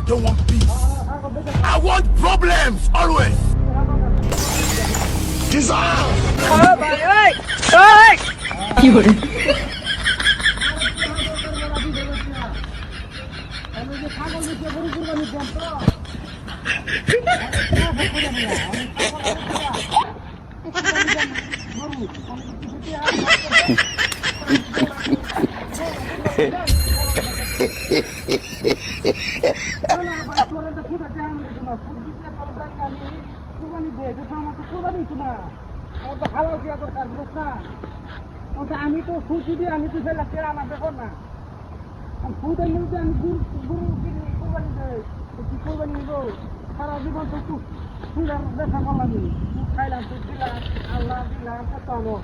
don't want peace. I want problems always. Dissolve. কি করে আমি তো খুশি দিয়ে আমি তো ফেলা কেরা আমার দেখো না ফুটের মধ্যে আমি গুরু কোরবানি দেয় কি কোরবানি নিব সারা জীবন তো একটু ফুলের দেখা করলাম খাইলাম তো দিলাম আল্লাহ দিলাম কত হলো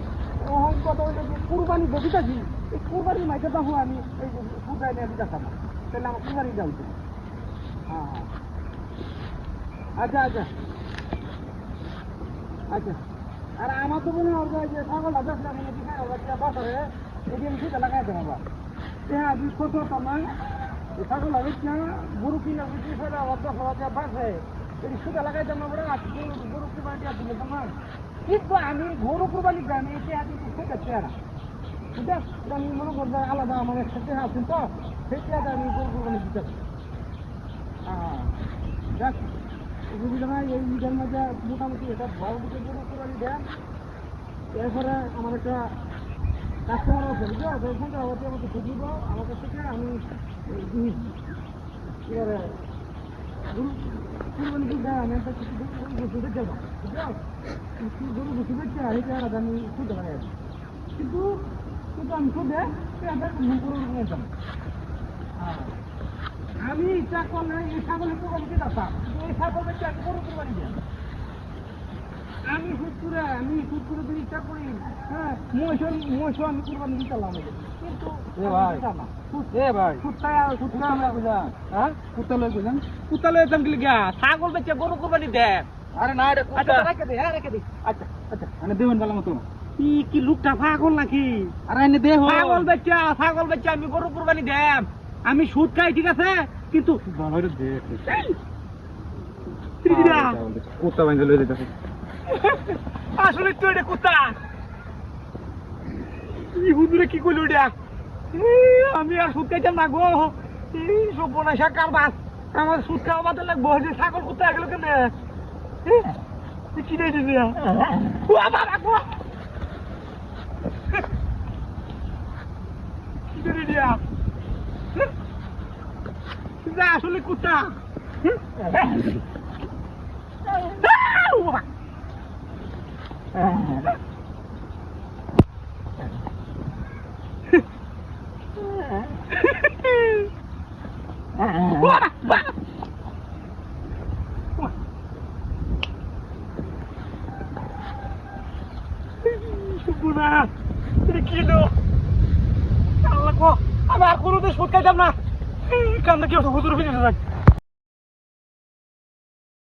ওহন কত হইলে যে কোরবানি বসিতেছি এই কোরবানির মাইকে দেখো আমি এই ফুটাই নিয়ে দিতেছি না তাহলে আমার কোরবানি যাও হ্যাঁ আচ্ছা আচ্ছা আচ্ছা আর আমার তো মনে হয় যে ছাগল দেখলাম বছরে এদিন সেটা লাগাই দেবো আবার হ্যাঁ দুই কত তোমার ছাগল হবে না গরু কিনা বিক্রি করে আবার 10,000 বাঁচে এই সেটা লাগাই দেবো আমরা গরু কুরবানি দিয়ে দিলে তোমার কিন্তু আমি গরু কুরবানি গ্রামে এসে আদি সেটা চেয়ারা ঠিক আছে আমি মনে করবো আলাদা আমার একসাথে আছেন তো সেটা আমি গরু কুরবানি দিতে হ্যাঁ দেখ বুঝলি না এই ঈদের মধ্যে মোটামুটি এটা ভালো দিকে গরু কুরবানি দেন এরপরে আমার একটা কাস্টমার আছে বুঝলো ওইখান থেকে আমাকে খুঁজব আমার কাছ থেকে আমি এবারে গরু কুরবানি দিতে আমি একটা কিছু বসে দেখতে যাবো বুঝলো গরু বসে দেখতে এটা আমি শুনতে পারি কিন্তু কিন্তু আমি শুনে গরু হ্যাঁ আমি ইচ্ছা করলে এই ছাগলের কুরবানি দিতে পারতাম এই ছাগল বেঁচে আমি গরু কুরবানি দিই আমি সুদপুরে যদি ইচ্ছা করি হ্যাঁ মহিষ আমি কুরবানি দিতে পারলাম কিন্তু ছাগল বেঁচে গরু কুরবানি দেন আরে না রে আচ্ছা রেখে দে হ্যাঁ রেখে দে আচ্ছা আচ্ছা মানে দেবেন ভালো মতো কি লোকটা পাগল নাকি আরে এনে দেহ ছাগল বেচা আমি গরু কুরবানি দেন আমি সুদ খাই ঠিক আছে কিন্তু ভালো রে দেখ ত্রিরা কোথা বাইন্দা লই দিতেছে আসলে তো এটা কুত্তা ই হুজুরে কি কইল এটা আমি আর সুদ খাইতাম না গো সব বনাইসা কারবাস আমার সুদ খাওয়া বাদে লাগবো যে ছাগল কুত্তা গেল কেন কি দেয় দিয়া কি দেয় দিয়া আসলে কুত্তা আমি আর কোনোদিন সুদ খাইতাম না কামটা কি হুজুর ফিরে